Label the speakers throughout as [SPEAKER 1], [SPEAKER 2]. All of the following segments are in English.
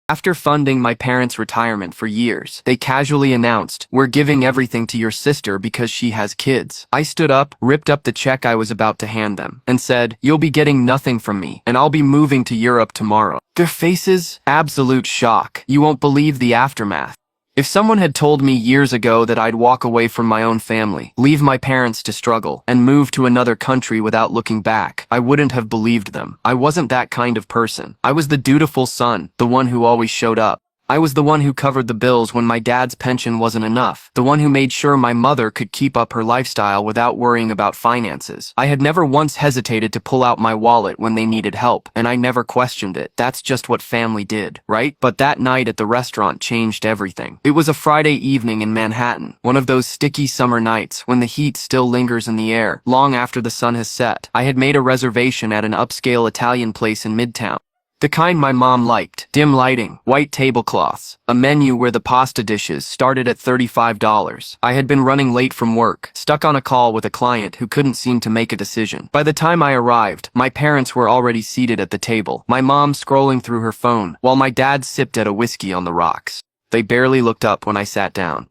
[SPEAKER 1] After funding my parents' retirement for years, they casually announced, "We're giving everything to your sister because she has kids." I stood up, ripped up the check I was about to hand them, and said, "You'll be getting nothing from me, and I'll be moving to Europe tomorrow." Their faces? Absolute shock. You won't believe the aftermath. If someone had told me years ago that I'd walk away from my own family, leave my parents to struggle, and move to another country without looking back, I wouldn't have believed them. I wasn't that kind of person. I was the dutiful son, the one who always showed up. I was the one who covered the bills when my dad's pension wasn't enough, the one who made sure my mother could keep up her lifestyle without worrying about finances. I had never once hesitated to pull out my wallet when they needed help, and I never questioned it. That's just what family did, right? But that night at the restaurant changed everything. It was a Friday evening in Manhattan, one of those sticky summer nights when the heat still lingers in the air, long after the sun has set. I had made a reservation at an upscale Italian place in Midtown. The kind my mom liked. Dim lighting, white tablecloths, a menu where the pasta dishes started at $35. I had been running late from work, stuck on a call with a client who couldn't seem to make a decision. By the time I arrived, my parents were already seated at the table, my mom scrolling through her phone, while my dad sipped at a whiskey on the rocks. They barely looked up when I sat down.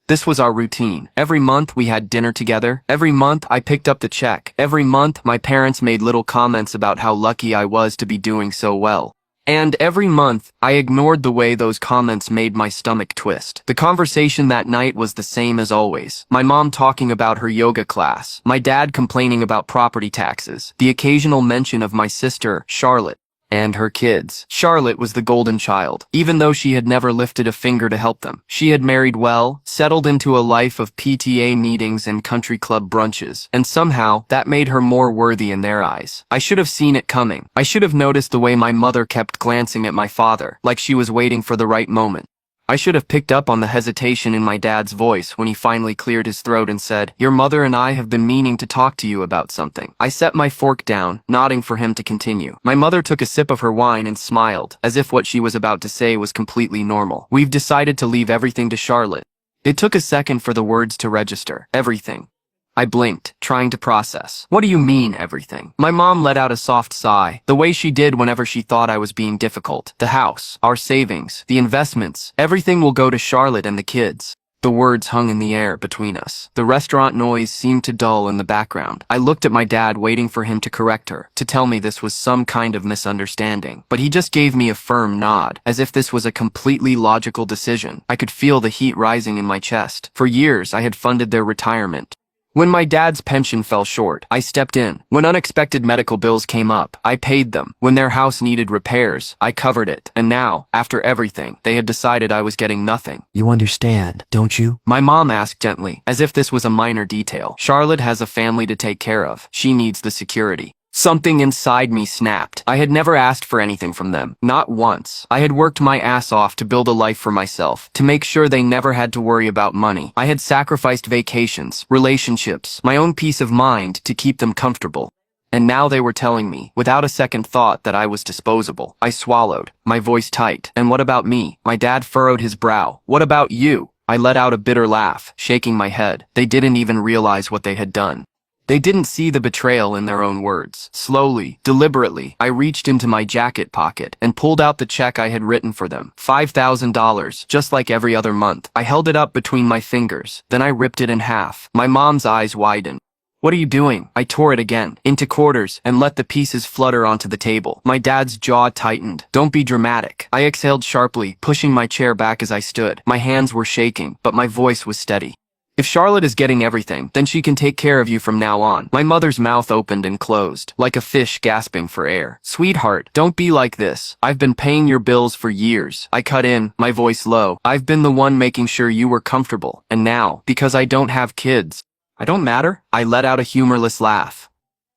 [SPEAKER 1] This was our routine. Every month we had dinner together. Every month I picked up the check. Every month my parents made little comments about how lucky I was to be doing so well. And every month, I ignored the way those comments made my stomach twist. The conversation that night was the same as always. My mom talking about her yoga class. My dad complaining about property taxes. The occasional mention of my sister, Charlotte, and her kids. Charlotte was the golden child, even though she had never lifted a finger to help them. She had married well, settled into a life of PTA meetings and country club brunches, and somehow that made her more worthy in their eyes. I should have seen it coming. I should have noticed the way my mother kept glancing at my father, like she was waiting for the right moment. I should have picked up on the hesitation in my dad's voice when he finally cleared his throat and said, "Your mother and I have been meaning to talk to you about something." I set my fork down, nodding for him to continue. My mother took a sip of her wine and smiled, as if what she was about to say was completely normal. "We've decided to leave everything to Charlotte." It took a second for the words to register. Everything. I blinked, trying to process. "What do you mean, everything?" My mom let out a soft sigh, the way she did whenever she thought I was being difficult. "The house, our savings, the investments, everything will go to Charlotte and the kids." The words hung in the air between us. The restaurant noise seemed to dull in the background. I looked at my dad, waiting for him to correct her, to tell me this was some kind of misunderstanding. But he just gave me a firm nod, as if this was a completely logical decision. I could feel the heat rising in my chest. For years, I had funded their retirement. When my dad's pension fell short, I stepped in. When unexpected medical bills came up, I paid them. When their house needed repairs, I covered it. And now, after everything, they had decided I was getting nothing.
[SPEAKER 2] "You understand, don't you?"
[SPEAKER 1] My mom asked gently, as if this was a minor detail. "Charlotte has a family to take care of. She needs the security." Something inside me snapped. I had never asked for anything from them. Not once. I had worked my ass off to build a life for myself, to make sure they never had to worry about money. I had sacrificed vacations, relationships, my own peace of mind to keep them comfortable. And now they were telling me, without a second thought, that I was disposable. I swallowed, my voice tight. "And what about me?" My dad furrowed his brow. "What about you?" I let out a bitter laugh, shaking my head. They didn't even realize what they had done. They didn't see the betrayal in their own words. Slowly, deliberately, I reached into my jacket pocket and pulled out the check I had written for them. $5,000, just like every other month. I held it up between my fingers, then I ripped it in half. My mom's eyes widened. "What are you doing?" I tore it again, into quarters, and let the pieces flutter onto the table. My dad's jaw tightened. "Don't be dramatic." I exhaled sharply, pushing my chair back as I stood. My hands were shaking, but my voice was steady. "If Charlotte is getting everything, then she can take care of you from now on." My mother's mouth opened and closed, like a fish gasping for air. "Sweetheart, don't be like this. I've been paying your bills for years." I cut in, my voice low. "I've been the one making sure you were comfortable. And now, because I don't have kids, I don't matter?" I let out a humorless laugh.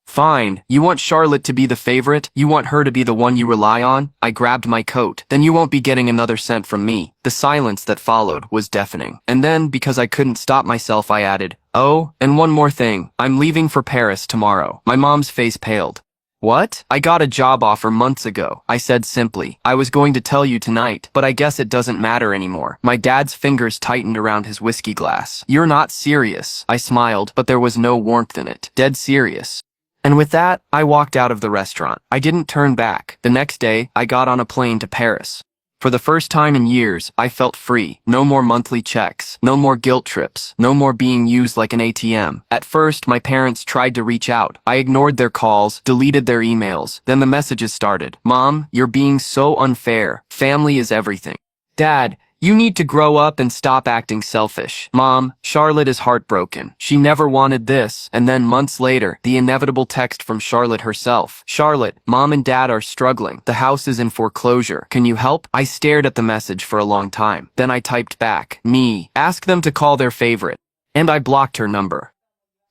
[SPEAKER 1] "Fine, you want Charlotte to be the favorite? You want her to be the one you rely on?" I grabbed my coat. "Then you won't be getting another cent from me." The silence that followed was deafening. And then, because I couldn't stop myself, I added, "Oh, and one more thing. I'm leaving for Paris tomorrow." My mom's face paled. "What?" "I got a job offer months ago," I said simply. "I was going to tell you tonight, but I guess it doesn't matter anymore." My dad's fingers tightened around his whiskey glass. "You're not serious." I smiled, but there was no warmth in it. "Dead serious." And with that, I walked out of the restaurant. I didn't turn back. The next day, I got on a plane to Paris. For the first time in years, I felt free. No more monthly checks, no more guilt trips, no more being used like an ATM. At first, my parents tried to reach out. I ignored their calls, deleted their emails. Then the messages started. Mom, you're being so unfair. Family is everything. Dad, you need to grow up and stop acting selfish. Mom, Charlotte is heartbroken. She never wanted this. And then months later, the inevitable text from Charlotte herself. Charlotte, Mom and Dad are struggling. The house is in foreclosure. Can you help? I stared at the message for a long time. Then I typed back, me. Ask them to call their favorite. And I blocked her number.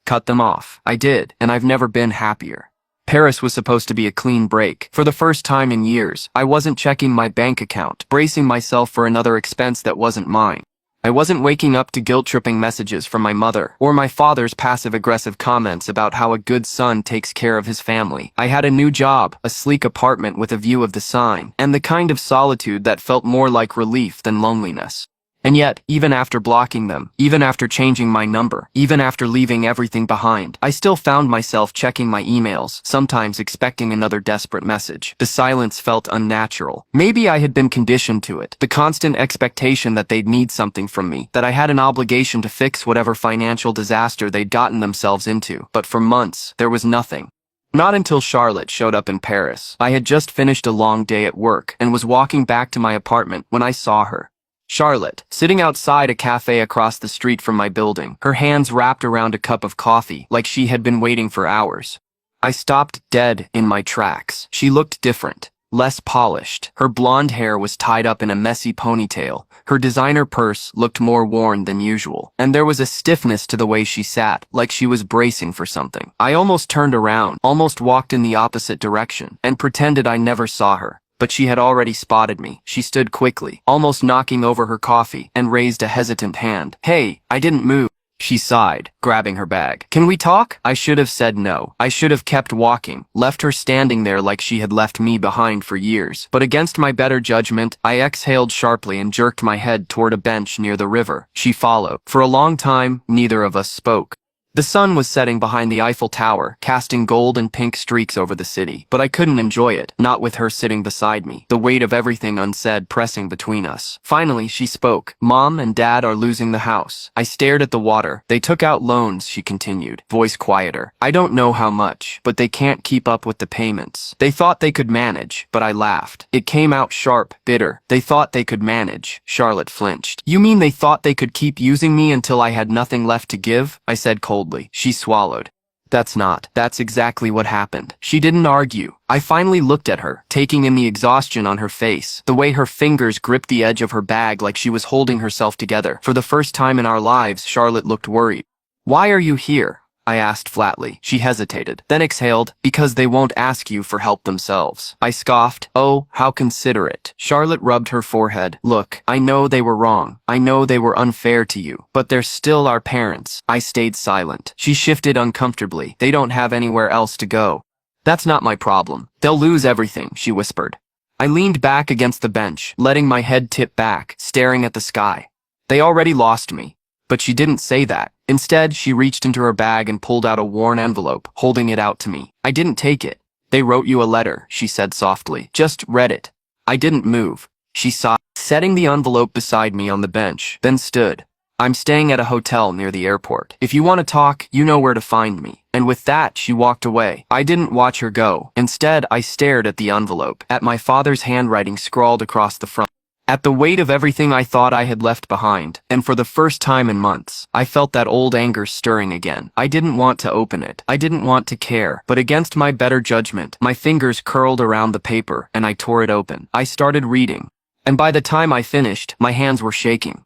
[SPEAKER 1] Cut them off. I did, and I've never been happier. Paris was supposed to be a clean break. For the first time in years, I wasn't checking my bank account, bracing myself for another expense that wasn't mine. I wasn't waking up to guilt-tripping messages from my mother, or my father's passive-aggressive comments about how a good son takes care of his family. I had a new job, a sleek apartment with a view of the Seine, and the kind of solitude that felt more like relief than loneliness. And yet, even after blocking them, even after changing my number, even after leaving everything behind, I still found myself checking my emails, sometimes expecting another desperate message. The silence felt unnatural. Maybe I had been conditioned to it, the constant expectation that they'd need something from me, that I had an obligation to fix whatever financial disaster they'd gotten themselves into. But for months, there was nothing. Not until Charlotte showed up in Paris. I had just finished a long day at work and was walking back to my apartment when I saw her. Charlotte, sitting outside a cafe across the street from my building, her hands wrapped around a cup of coffee, like she had been waiting for hours. I stopped dead in my tracks. She looked different, less polished. Her blonde hair was tied up in a messy ponytail. Her designer purse looked more worn than usual, and there was a stiffness to the way she sat, like she was bracing for something. I almost turned around, almost walked in the opposite direction, and pretended I never saw her. But she had already spotted me. She stood quickly, almost knocking over her coffee, and raised a hesitant hand. Hey, I didn't move. She sighed, grabbing her bag. Can we talk? I should have said no. I should have kept walking, left her standing there like she had left me behind for years. But against my better judgment, I exhaled sharply and jerked my head toward a bench near the river. She followed. For a long time, neither of us spoke. The sun was setting behind the Eiffel Tower, casting gold and pink streaks over the city, but I couldn't enjoy it, not with her sitting beside me, the weight of everything unsaid pressing between us. Finally, she spoke. Mom and Dad are losing the house. I stared at the water. They took out loans, she continued, voice quieter. I don't know how much, but they can't keep up with the payments. They thought they could manage, but I laughed. It came out sharp, bitter. They thought they could manage. Charlotte flinched. You mean they thought they could keep using me until I had nothing left to give? I said coldly. She swallowed. That's exactly what happened. She didn't argue. I finally looked at her, taking in the exhaustion on her face, the way her fingers gripped the edge of her bag like she was holding herself together. For the first time in our lives, Charlotte looked worried. Why are you here? I asked flatly. She hesitated, then exhaled, because they won't ask you for help themselves. I scoffed. Oh, how considerate. Charlotte rubbed her forehead. Look, I know they were wrong. I know they were unfair to you, but they're still our parents. I stayed silent. She shifted uncomfortably. They don't have anywhere else to go. That's not my problem. They'll lose everything, she whispered. I leaned back against the bench, letting my head tip back, staring at the sky. They already lost me. But she didn't say that. Instead, she reached into her bag and pulled out a worn envelope, holding it out to me. I didn't take it. They wrote you a letter, she said softly. Just read it. I didn't move. She sighed, setting the envelope beside me on the bench, then stood. I'm staying at a hotel near the airport. If you want to talk, you know where to find me. And with that, she walked away. I didn't watch her go. Instead, I stared at the envelope, at my father's handwriting scrawled across the front. At the weight of everything I thought I had left behind, and for the first time in months, I felt that old anger stirring again. I didn't want to open it. I didn't want to care. But against my better judgment, my fingers curled around the paper, and I tore it open. I started reading. And by the time I finished, my hands were shaking.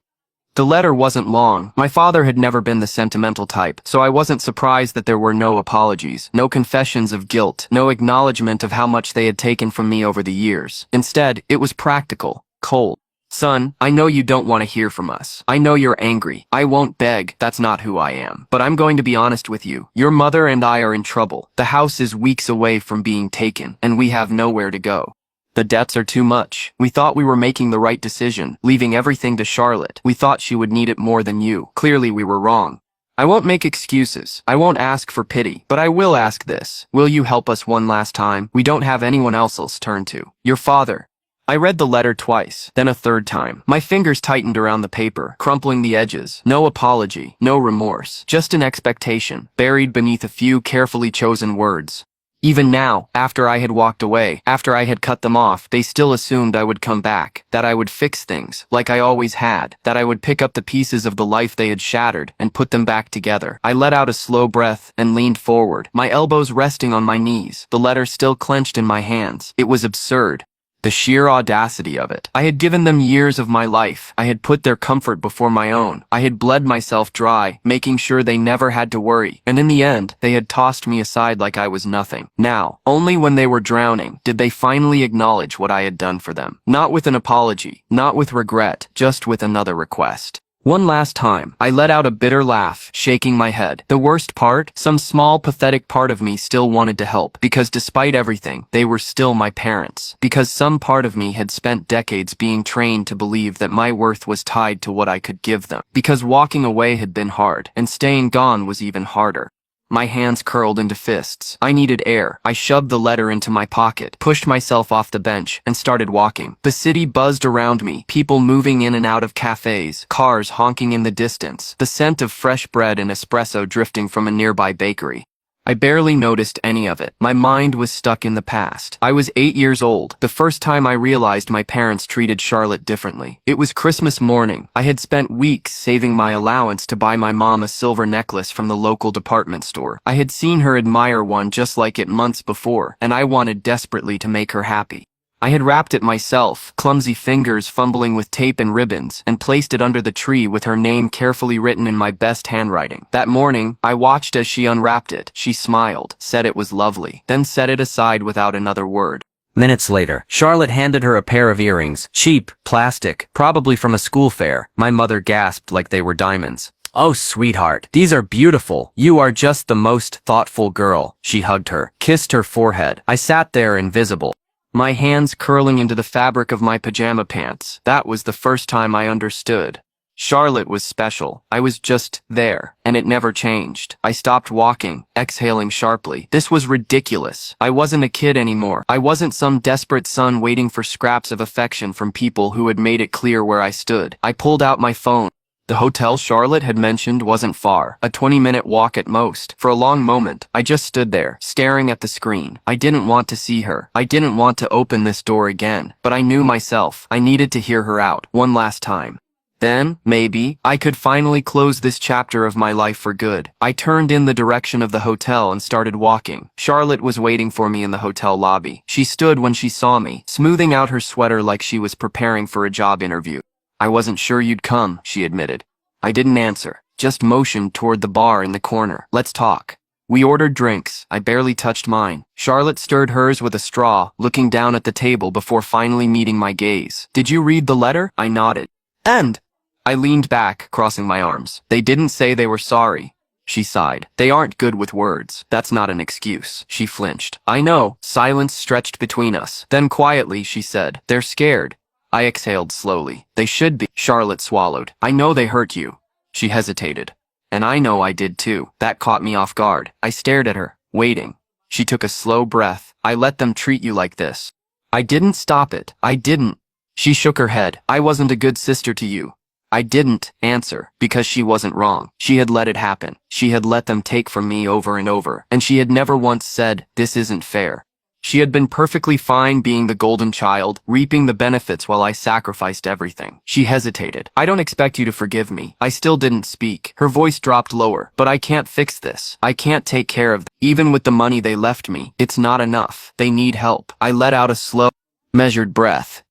[SPEAKER 1] The letter wasn't long. My father had never been the sentimental type, so I wasn't surprised that there were no apologies, no confessions of guilt, no acknowledgement of how much they had taken from me over the years. Instead, it was practical. Cold. Son, I know you don't want to hear from us. I know you're angry. I won't beg. That's not who I am. But I'm going to be honest with you. Your mother and I are in trouble. The house is weeks away from being taken, and we have nowhere to go. The debts are too much. We thought we were making the right decision, leaving everything to Charlotte. We thought she would need it more than you. Clearly we were wrong. I won't make excuses. I won't ask for pity. But I will ask this. Will you help us one last time? We don't have anyone else to turn to. Your father. I read the letter twice, then a third time. My fingers tightened around the paper, crumpling the edges. No apology, no remorse, just an expectation, buried beneath a few carefully chosen words. Even now, after I had walked away, after I had cut them off, they still assumed I would come back, that I would fix things, like I always had, that I would pick up the pieces of the life they had shattered and put them back together. I let out a slow breath and leaned forward, my elbows resting on my knees, the letter still clenched in my hands. It was absurd. The sheer audacity of it. I had given them years of my life. I had put their comfort before my own. I had bled myself dry, making sure they never had to worry. And in the end, they had tossed me aside like I was nothing. Now, only when they were drowning, did they finally acknowledge what I had done for them. Not with an apology, not with regret, just with another request. One last time, I let out a bitter laugh, shaking my head. The worst part? Some small, pathetic part of me still wanted to help, because despite everything, they were still my parents. Because some part of me had spent decades being trained to believe that my worth was tied to what I could give them. Because walking away had been hard, and staying gone was even harder. My hands curled into fists. I needed air. I shoved the letter into my pocket, pushed myself off the bench, and started walking. The city buzzed around me, people moving in and out of cafes, cars honking in the distance, the scent of fresh bread and espresso drifting from a nearby bakery. I barely noticed any of it. My mind was stuck in the past. I was 8 years old, the first time I realized my parents treated Charlotte differently. It was Christmas morning. I had spent weeks saving my allowance to buy my mom a silver necklace from the local department store. I had seen her admire one just like it months before, and I wanted desperately to make her happy. I had wrapped it myself, clumsy fingers fumbling with tape and ribbons, and placed it under the tree with her name carefully written in my best handwriting. That morning, I watched as she unwrapped it. She smiled, said it was lovely, then set it aside without another word.
[SPEAKER 2] Minutes later, Charlotte handed her a pair of earrings. Cheap, plastic, probably from a school fair. My mother gasped like they were diamonds. "Oh, sweetheart, these are beautiful. You are just the most thoughtful girl." She hugged her, kissed her forehead. I sat there invisible, my hands curling into the fabric of my pajama pants. That was the first time I understood. Charlotte was special. I was just there, and it never changed. I stopped walking, exhaling sharply. This was ridiculous. I wasn't a kid anymore. I wasn't some desperate son waiting for scraps of affection from people who had made it clear where I stood. I pulled out my phone. The hotel Charlotte had mentioned wasn't far, a 20-minute walk at most. For a long moment, I just stood there, staring at the screen. I didn't want to see her. I didn't want to open this door again. But I knew myself. I needed to hear her out, one last time. Then, maybe, I could finally close this chapter of my life for good. I turned in the direction of the hotel and started walking. Charlotte was waiting for me in the hotel lobby. She stood when she saw me, smoothing out her sweater like she was preparing for a job interview. "I wasn't sure you'd come," she admitted. I didn't answer, just motioned toward the bar in the corner. "Let's talk." We ordered drinks. I barely touched mine. Charlotte stirred hers with a straw, looking down at the table before finally meeting my gaze. "Did you read the letter?" I nodded. "And?" I leaned back, crossing my arms. "They didn't say they were sorry." She sighed. "They aren't good with words. That's not an excuse." She flinched. "I know." Silence stretched between us. Then quietly, she said, "They're scared." I exhaled slowly. "They should be." Charlotte swallowed. "I know they hurt you." She hesitated. "And I know I did too." That caught me off guard. I stared at her, waiting. She took a slow breath. "I let them treat you like this. I didn't stop it. I didn't." She shook her head. "I wasn't a good sister to you." I didn't answer, because she wasn't wrong. She had let it happen. She had let them take from me over and over, and she had never once said, "This isn't fair." She had been perfectly fine being the golden child, reaping the benefits while I sacrificed everything. She hesitated. "I don't expect you to forgive me." I still didn't speak. Her voice dropped lower. "But I can't fix this. I can't take care of them. Even with the money they left me, it's not enough. They need help." I let out a slow, measured breath.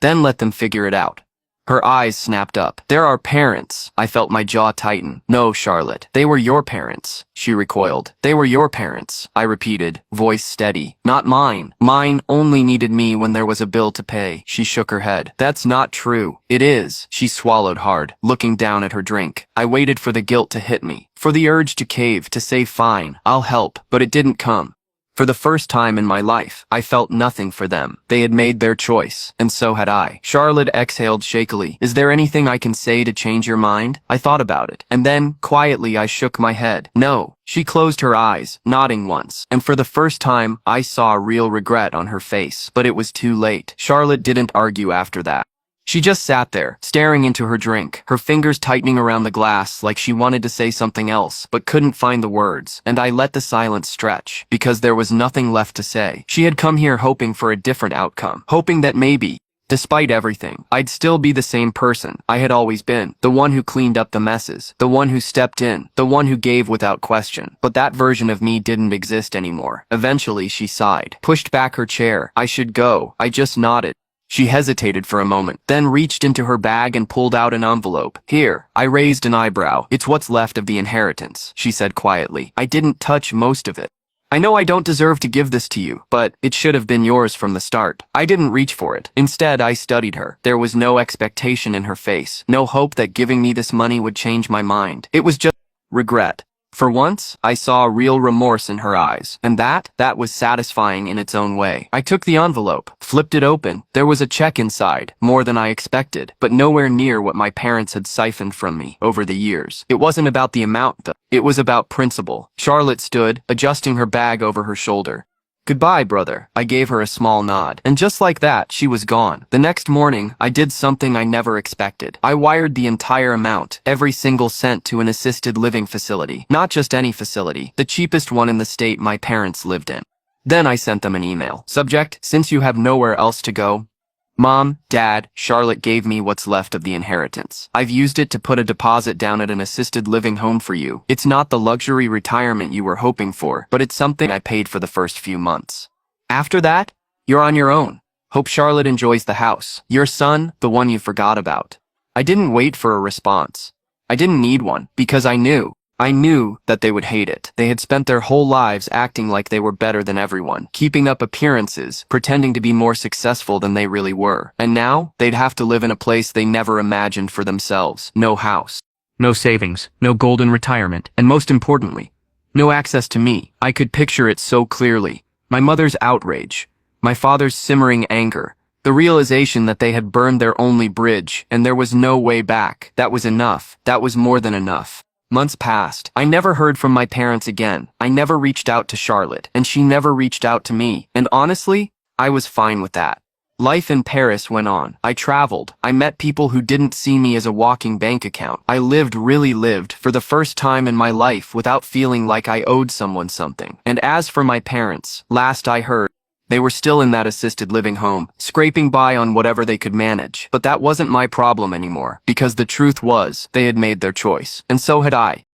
[SPEAKER 2] "Then let them figure it out." Her eyes snapped up. "They're our parents." I felt my jaw tighten. "No, Charlotte. They were your parents." She recoiled. "They were your parents," I repeated, voice steady. "Not mine. Mine only needed me when there was a bill to pay." She shook her head. "That's not true." "It is." She swallowed hard, looking down at her drink. I waited for the guilt to hit me, for the urge to cave, to say fine, I'll help, but it didn't come.
[SPEAKER 1] For the first time in my life, I felt nothing for them. They had made their choice, and so had I. Charlotte exhaled shakily. Is there anything I can say to change your mind? I thought about it, and then, quietly, I shook my head. No. She closed her eyes, nodding once, and for the first time, I saw real regret on her face. But it was too late. Charlotte didn't argue after that. She just sat there, staring into her drink, her fingers tightening around the glass like she wanted to say something else, but couldn't find the words, and I let the silence stretch, because there was nothing left to say. She had come here hoping for a different outcome, hoping that maybe, despite everything, I'd still be the same person I had always been, the one who cleaned up the messes, the one who stepped in, the one who gave without question. But that version of me didn't exist anymore. Eventually, she sighed, pushed back her chair. I should go. I just nodded. She hesitated for a moment, then reached into her bag and pulled out an envelope. Here. I raised an eyebrow. It's what's left of the inheritance, she said quietly. I didn't touch most of it. I know I don't deserve to give this to you, but it should have been yours from the start. I didn't reach for it. Instead, I studied her. There was no expectation in her face, no hope that giving me this money would change my mind. It was just regret. For once, I saw real remorse in her eyes, and that was satisfying in its own way. I took the envelope, flipped it open. There was a check inside, more than I expected, but nowhere near what my parents had siphoned from me over the years. It wasn't about the amount, though. It was about principle. Charlotte stood, adjusting her bag over her shoulder. Goodbye, brother. I gave her a small nod. And just like that, she was gone. The next morning, I did something I never expected. I wired the entire amount, every single cent, to an assisted living facility. Not just any facility, the cheapest one in the state my parents lived in. Then I sent them an email. Subject: since you have nowhere else to go, Mom, Dad, Charlotte gave me what's left of the inheritance. I've used it to put a deposit down at an assisted living home for you. It's not the luxury retirement you were hoping for, but it's something I paid for the first few months. After that, you're on your own. Hope Charlotte enjoys the house. Your son, the one you forgot about. I didn't wait for a response. I didn't need one, because I knew that they would hate it. They had spent their whole lives acting like they were better than everyone, keeping up appearances, pretending to be more successful than they really were. And now, they'd have to live in a place they never imagined for themselves. No house. No savings. No golden retirement. And most importantly, no access to me. I could picture it so clearly. My mother's outrage. My father's simmering anger. The realization that they had burned their only bridge, and there was no way back. That was enough. That was more than enough. Months passed. I never heard from my parents again. I never reached out to Charlotte, and she never reached out to me. And honestly, I was fine with that. Life in Paris went on. I traveled. I met people who didn't see me as a walking bank account. I really lived, for the first time in my life, without feeling like I owed someone something. And as for my parents, last I heard, they were still in that assisted living home, scraping by on whatever they could manage. But that wasn't my problem anymore, because the truth was, they had made their choice. And so had I.